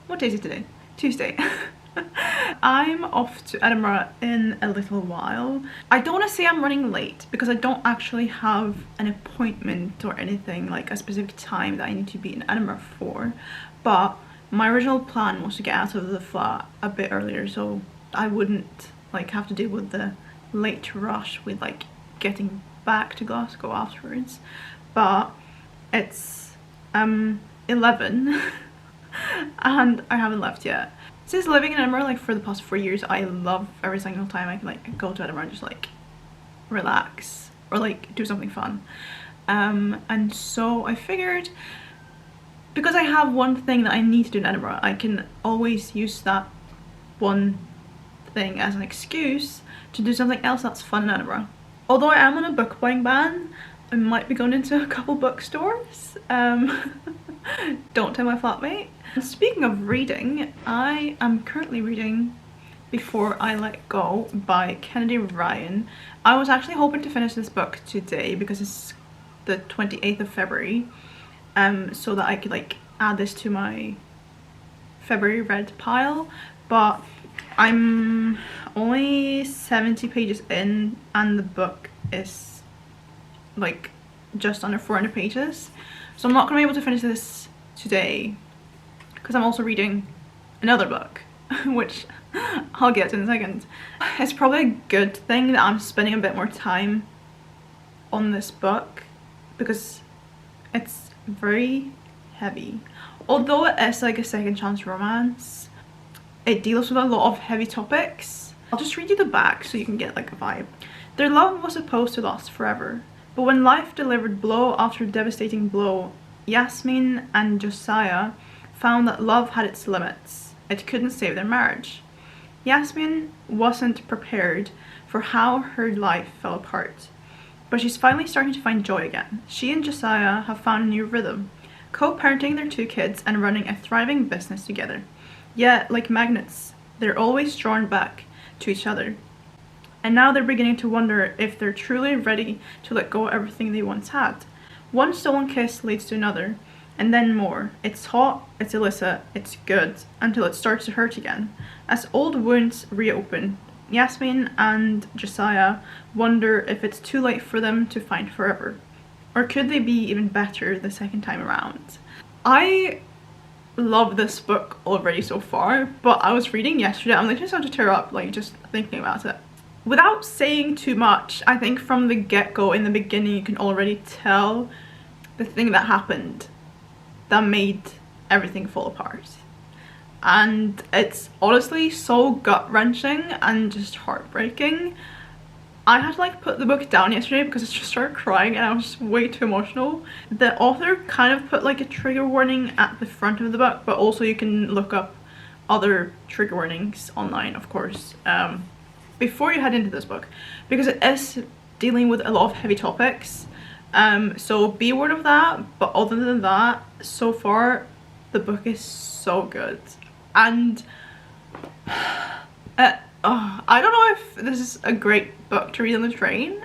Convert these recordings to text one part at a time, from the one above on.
what day is it today? Tuesday. I'm off to Edinburgh in a little while. I don't want to say I'm running late because I don't actually have an appointment or anything, like a specific time that I need to be in Edinburgh for, but my original plan was to get out of the flat a bit earlier so I wouldn't like have to deal with the late rush with like getting back to Glasgow afterwards. But it's 11 and I haven't left yet. Since living in Edinburgh like for the past 4 years, I love every single time I can like go to Edinburgh and just like relax or like do something fun. And so I figured, because I have one thing that I need to do in Edinburgh, I can always use that one thing as an excuse to do something else that's fun in Edinburgh. Although I am on a book buying ban, I might be going into a couple bookstores. Don't tell my flatmate. Speaking of reading, I am currently reading Before I Let Go by Kennedy Ryan. I was actually hoping to finish this book today because it's the 28th of February, so that I could like add this to my February read pile, but I'm only 70 pages in and the book is like just under 400 pages, so I'm not going to be able to finish this today because I'm also reading another book which I'll get to in a second. It's probably a good thing that I'm spending a bit more time on this book because it's very heavy. Although it is like a second chance romance, it deals with a lot of heavy topics. I'll just read you the back so you can get like a vibe. Their love was supposed to last forever, but when life delivered blow after devastating blow, Yasmin and Josiah found that love had its limits. It couldn't save their marriage. Yasmin wasn't prepared for how her life fell apart, but she's finally starting to find joy again. She and Josiah have found a new rhythm, co-parenting their 2 kids and running a thriving business together. Yet, like magnets, they're always drawn back to each other. And now they're beginning to wonder if they're truly ready to let go of everything they once had. One stolen kiss leads to another, and then more. It's hot, it's illicit, it's good, until it starts to hurt again. As old wounds reopen, Yasmin and Josiah wonder if it's too late for them to find forever. Or could they be even better the second time around? I love this book already so far, but I was reading yesterday, I'm literally starting to tear up like just thinking about it. Without saying too much, I think from the get-go, in the beginning, you can already tell the thing that happened that made everything fall apart. And it's honestly so gut-wrenching and just heartbreaking. I had to like put the book down yesterday because I just started crying and I was just way too emotional. The author kind of put like a trigger warning at the front of the book, but also you can look up other trigger warnings online, of course, before you head into this book, because it is dealing with a lot of heavy topics. So be aware of that, but other than that, so far the book is so good. And I don't know if this is a great book to read on the train,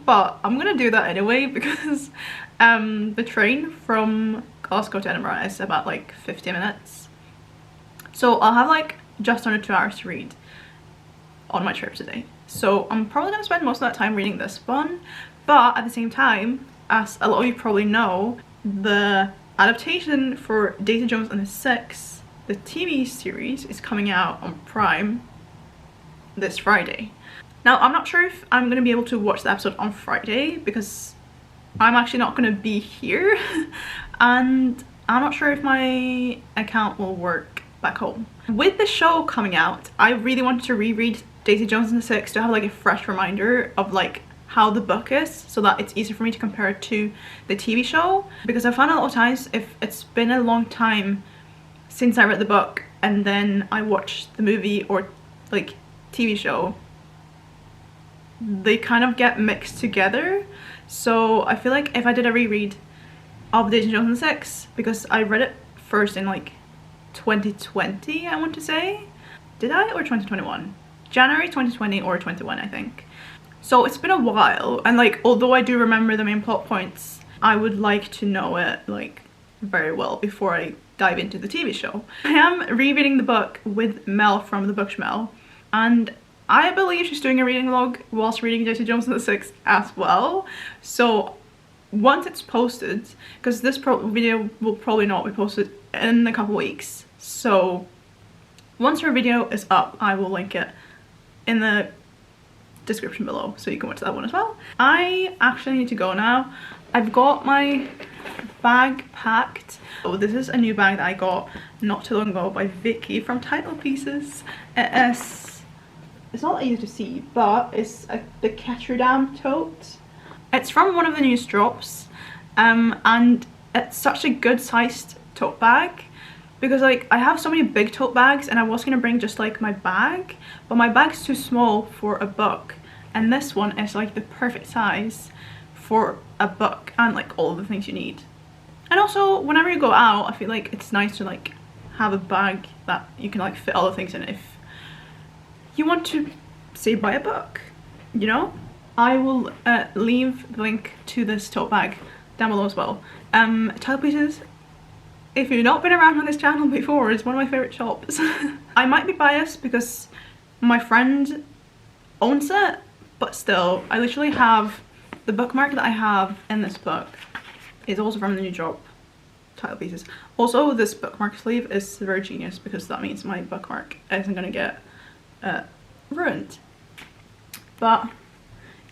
but I'm gonna do that anyway because the train from Glasgow to Edinburgh is about like 50 minutes. So I'll have like just under 2 hours to read on my trip today. So I'm probably gonna spend most of that time reading this one, but at the same time, as a lot of you probably know, the adaptation for Daisy Jones and the Six, the TV series, is coming out on Prime this Friday. Now I'm not sure if I'm gonna be able to watch the episode on Friday because I'm actually not gonna be here and I'm not sure if my account will work back home. With the show coming out, I really wanted to reread Daisy Jones and the Six to have like a fresh reminder of like how the book is, so that it's easier for me to compare it to the TV show, because I found a lot of times if it's been a long time since I read the book and then I watched the movie or like TV show, they kind of get mixed together. So I feel like if I did a reread of Daisy Jones and the Six, because I read it first in like 2020, I want to say, did I, or 2021? January 2020 or 21, I think. So it's been a while, and like although I do remember the main plot points, I would like to know it like very well before I dive into the TV show. I am rereading the book with Mel from the Bookshmel, and I believe she's doing a reading log whilst reading Jessie Jones and the Six as well. So once it's posted, because this video will probably not be posted in a couple weeks, so once her video is up, I will link it in the description below so you can watch that one as well. I actually need to go now. I've got my bag packed. Oh, this is a new bag that I got not too long ago by Vicky from Title Pieces. It's not easy to see, but it's the Ketterdam tote. It's from one of the news drops, and it's such a good sized tote bag, because like I have so many big tote bags and I was gonna bring just like my bag, but my bag's too small for a book, and this one is like the perfect size for a book and like all of the things you need. And also whenever you go out, I feel like it's nice to like have a bag that you can like fit all the things in if you want to say buy a book, you know? I will leave the link to this tote bag down below as well. Title Pieces, if you've not been around on this channel before, is one of my favourite shops. I might be biased because my friend owns it, but still, I literally have the bookmark that I have in this book is also from the new drop, Title Pieces. Also, this bookmark sleeve is very genius because that means my bookmark isn't gonna get ruined. But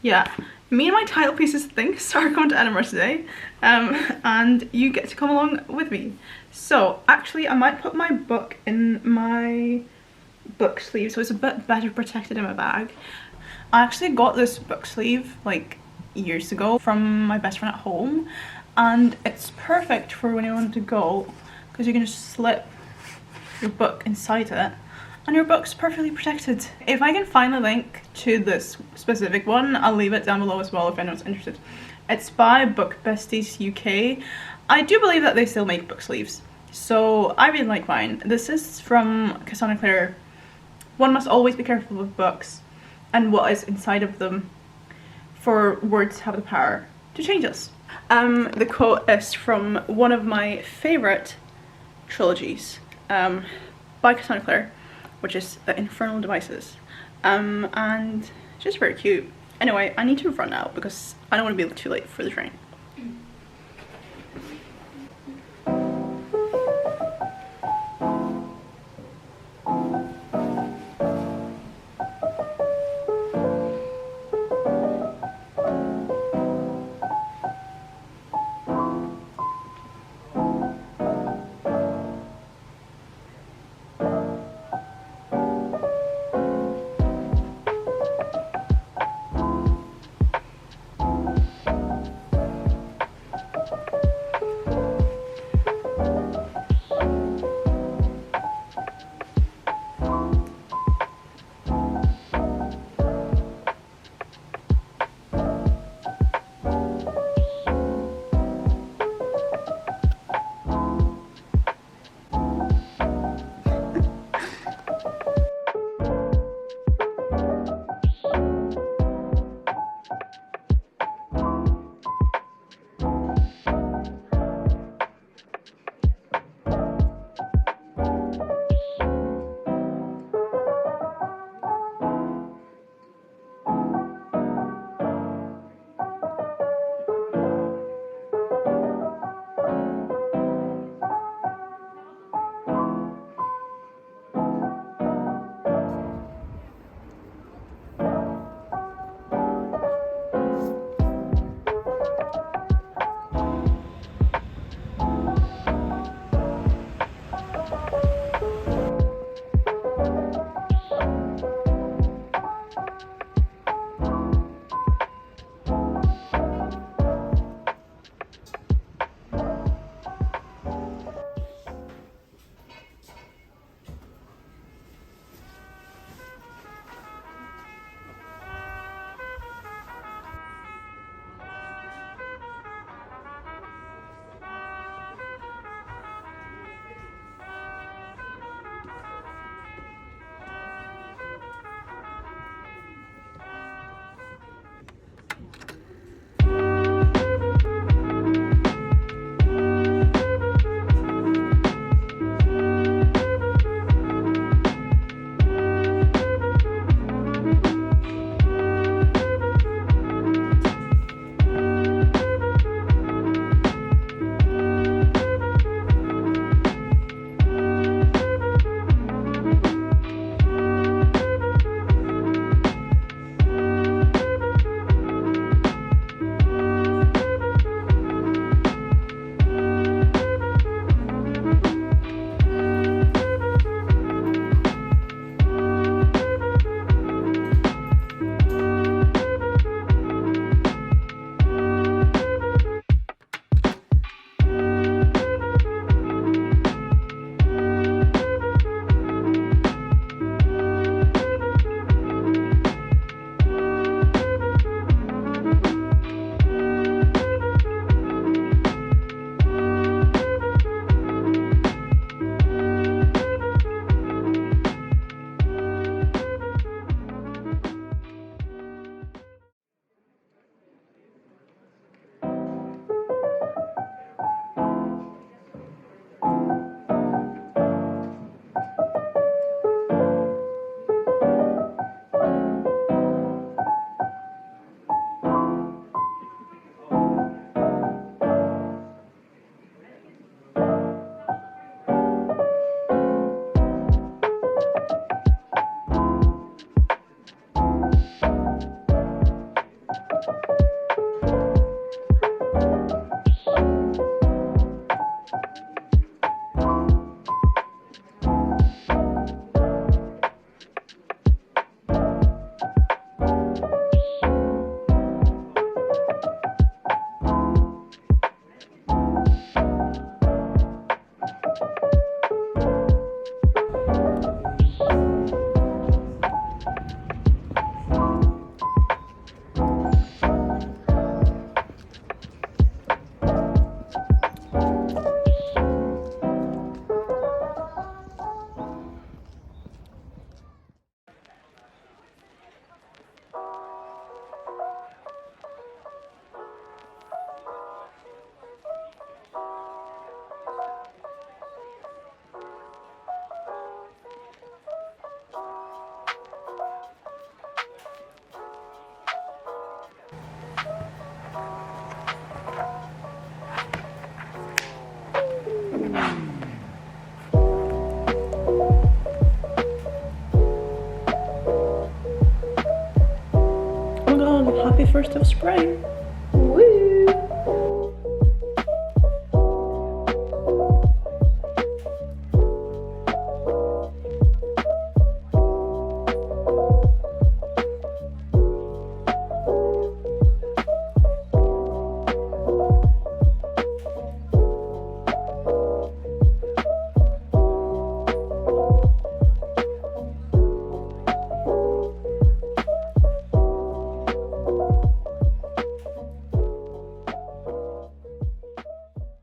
yeah, me and my Title Pieces things are going to Edinburgh today, and you get to come along with me. So actually I might put my book in my book sleeve so it's a bit better protected in my bag. I actually got this book sleeve like years ago from my best friend at home, and it's perfect for when you want to go because you can just slip your book inside it and your book's perfectly protected. If I can find the link to this specific one, I'll leave it down below as well if anyone's interested. It's by Book Besties UK. I do believe that they still make book sleeves, so I really like mine. This is from Cassandra Clare. One must always be careful with books and what is inside of them, for words have the power to change us. The quote is from one of my favourite trilogies by Cassandra Clare, which is The Infernal Devices, and just very cute. Anyway, I need to run out because I don't want to be too late for the train. happy 1st of spring. Woo!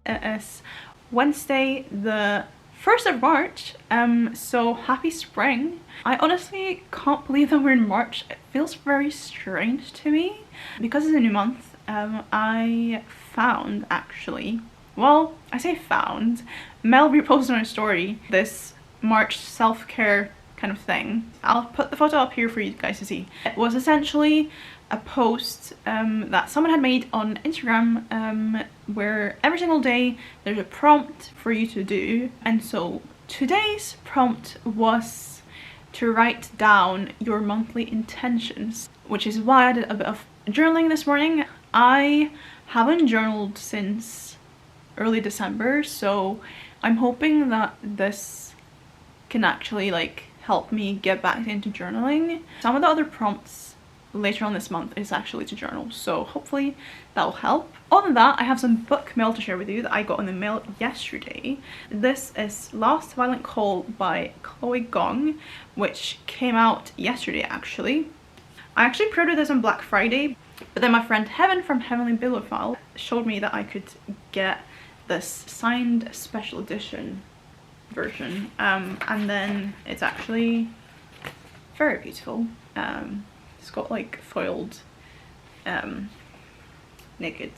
It is Wednesday the 1st of March, so happy spring. I honestly can't believe that we're in March. It feels very strange to me. Because it's a new month, I found actually, well, I say found, Mel reposted on her story this March self-care kind of thing. I'll put the photo up here for you guys to see. It was essentially a post that someone had made on Instagram where every single day there's a prompt for you to do, and so today's prompt was to write down your monthly intentions, which is why I did a bit of journaling this morning. I haven't journaled since early December, so I'm hoping that this can actually like help me get back into journaling. Some of the other prompts later on this month is actually to journal, so hopefully that will help. Other than that, I have some book mail to share with you that I got in the mail yesterday. This is Last Violent Call by Chloe Gong, which came out yesterday actually. I actually pre-ordered this on Black Friday, but then my friend Heaven from Heavenly Bibliophile showed me that I could get this signed special edition version, and then it's actually very beautiful. It's got like foiled naked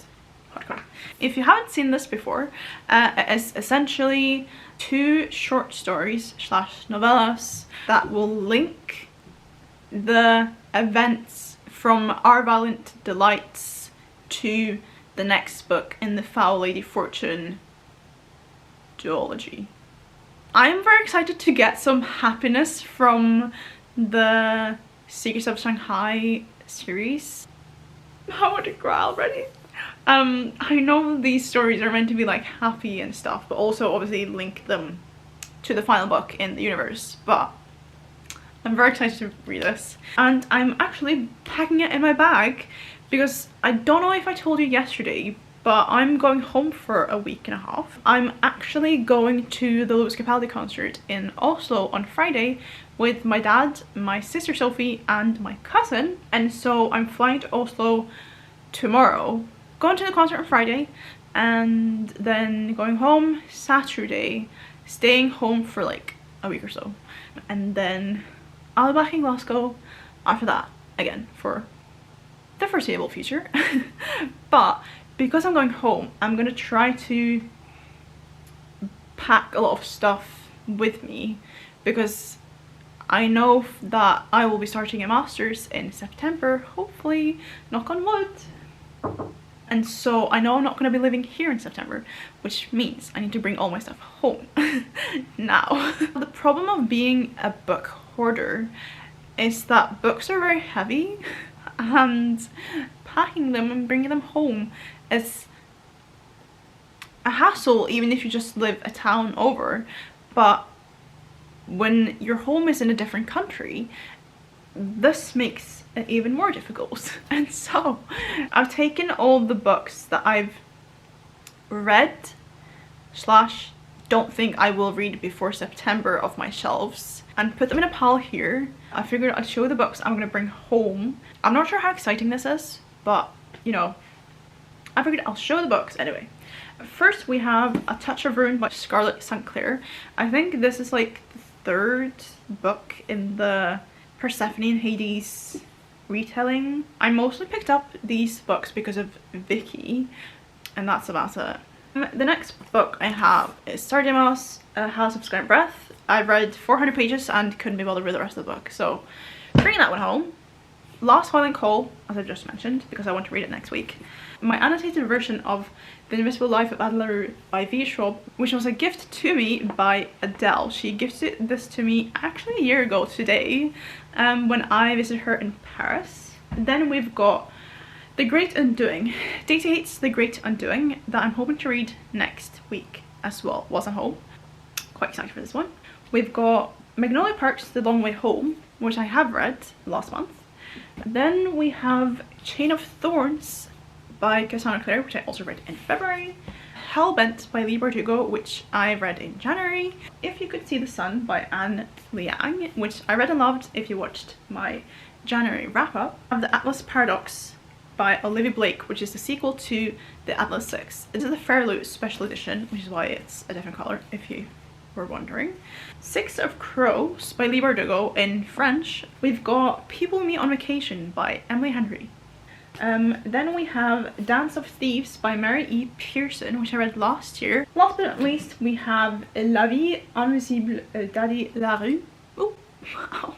hardcover. If you haven't seen this before, it is essentially 2 short stories slash novellas that will link the events from Our Valiant Delights to the next book in the Foul Lady Fortune duology. I'm very excited to get some happiness from the Secrets of Shanghai series. I want to cry already. I know these stories are meant to be like happy and stuff, but also obviously link them to the final book in the universe, but I'm very excited to read this. And I'm actually packing it in my bag because I don't know if I told you yesterday, but I'm going home for a week and a half. I'm actually going to the Louis Capaldi concert in Oslo on Friday with my dad, my sister Sophie, and my cousin. And so I'm flying to Oslo tomorrow, going to the concert on Friday, and then going home Saturday, staying home for like a week or so. And then I'll be back in Glasgow after that, again, for the foreseeable future. But because I'm going home, I'm gonna try to pack a lot of stuff with me, because I know that I will be starting a master's in September, hopefully, knock on wood. And so I know I'm not going to be living here in September, which means I need to bring all my stuff home now. The problem of being a book hoarder is that books are very heavy, and packing them and bringing them home is a hassle even if you just live a town over. But when your home is in a different country, this makes it even more difficult. And so I've taken all the books that I've read slash don't think I will read before September off my shelves and put them in a pile here. I figured I'd show the books I'm gonna bring home. I'm not sure how exciting this is, but you know, I figured I'll show the books anyway. First we have A Touch of Ruin by Scarlett St. Clair. I think this is like the 3rd book in the Persephone and Hades retelling. I mostly picked up these books because of Vicky, and that's about it. The next book I have is Sardimas, A House of Sky and Breath. I read 400 pages and couldn't be bothered with the rest of the book, so bringing that one home. Last Violent Call, as I just mentioned, because I want to read it next week. My annotated version of The Invisible Life of Adler by V. Schwab, which was a gift to me by Adele. She gifted this to me actually a year ago today, when I visited her in Paris. Then we've got The Great Undoing. Data hates The Great Undoing, that I'm hoping to read next week as well, once I'm home. Quite excited for this one. We've got Magnolia Park's The Long Way Home, which I have read last month. Then we have Chain of Thorns by Cassandra Clare, which I also read in February. Hellbent by Lee Bardugo, which I read in January. If You Could See the Sun by Anne Liang, which I read and loved if you watched my January wrap-up. I have The Atlas Paradox by Olivia Blake, which is the sequel to the Atlas 6. This is the Fairloo special edition, which is why it's a different colour, if you were wondering. Six of Crows by Lee Bardugo in French. We've got People Meet on Vacation by Emily Henry. Then we have Dance of Thieves by Mary E. Pearson, which I read last year. Last but not least, we have La Vie Invisible d'Adi Larue. Oh, wow.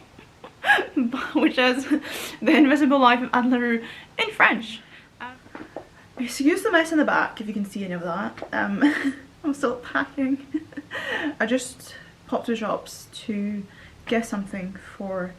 Which is The Invisible Life of Adi Larue in French. Excuse the mess in the back if you can see any of that. I'm still packing. I just popped to the shops to get something for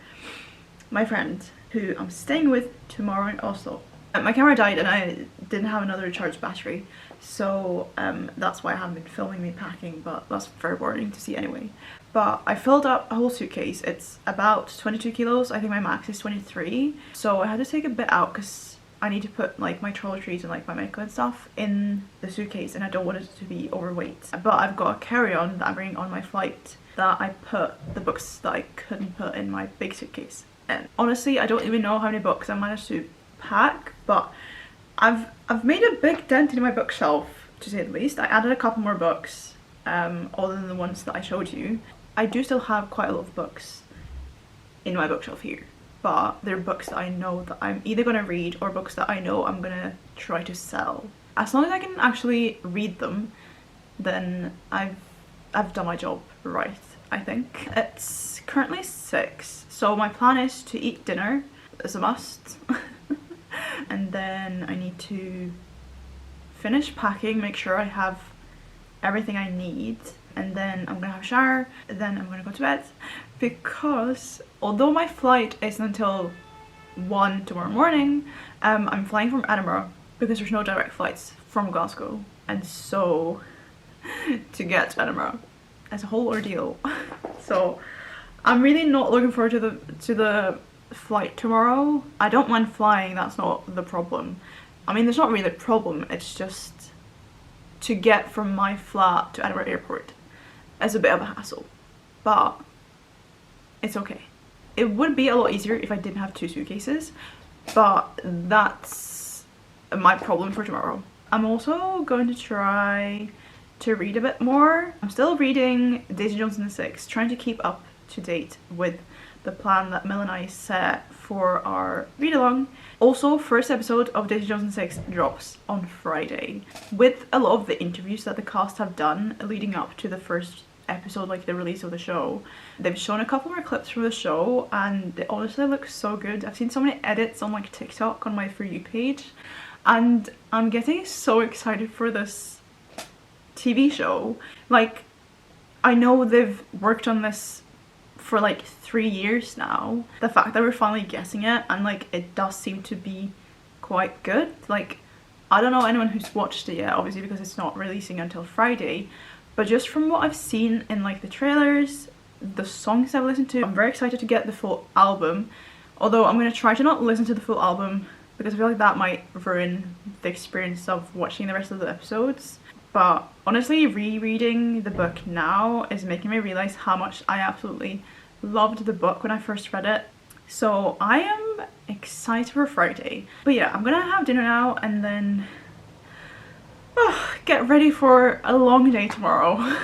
my friend who I'm staying with tomorrow in Oslo. My camera died and I didn't have another charged battery, so that's why I haven't been filming me packing, but that's very boring to see anyway. But I filled up a whole suitcase. It's about 22 kilos. I think my max is 23. So I had to take a bit out because I need to put like my toiletries and like my makeup and stuff in the suitcase, and I don't want it to be overweight. But I've got a carry-on that I'm bringing on my flight that I put the books that I couldn't put in my big suitcase. And honestly, I don't even know how many books I managed to pack, but I've made a big dent in my bookshelf, to say the least. I added a couple more books other than the ones that I showed you. I do still have quite a lot of books in my bookshelf here, but they're books that I know that I'm either going to read or books that I know I'm going to try to sell. As long as I can actually read them, then I've done my job right, I think. It's currently 6, so my plan is to eat dinner as a must. And then I need to finish packing, make sure I have everything I need, and then I'm gonna have a shower, and then I'm gonna go to bed, because although my flight isn't until 1 tomorrow morning, I'm flying from Edinburgh because there's no direct flights from Glasgow, and so to get to Edinburgh is a whole ordeal. So I'm really not looking forward to the flight tomorrow. I don't mind flying, that's not the problem. I mean, there's not really a problem, it's just to get from my flat to Edinburgh Airport is a bit of a hassle, but it's okay. It would be a lot easier if I didn't have 2 suitcases, but that's my problem for tomorrow. I'm also going to try to read a bit more. I'm still reading Daisy Jones and the Six, trying to keep up to date with the plan that Mel and I set for our read-along. Also, first episode of Daisy Jones and the Six drops on Friday, with a lot of the interviews that the cast have done leading up to the first episode, like the release of the show. They've shown a couple more clips from the show and it honestly looks so good. I've seen so many edits on like TikTok on my For You page, and I'm getting so excited for this TV show. Like, I know they've worked on this for like 3 years now. The fact that we're finally getting it, and like it does seem to be quite good. Like, I don't know anyone who's watched it yet, obviously, because it's not releasing until Friday, but just from what I've seen in like the trailers, the songs I've listened to, I'm very excited to get the full album. Although I'm going to try to not listen to the full album because I feel like that might ruin the experience of watching the rest of the episodes. But honestly, rereading the book now is making me realize how much I absolutely loved the book when I first read it. So I am excited for Friday. But yeah, I'm gonna have dinner now and then get ready for a long day tomorrow.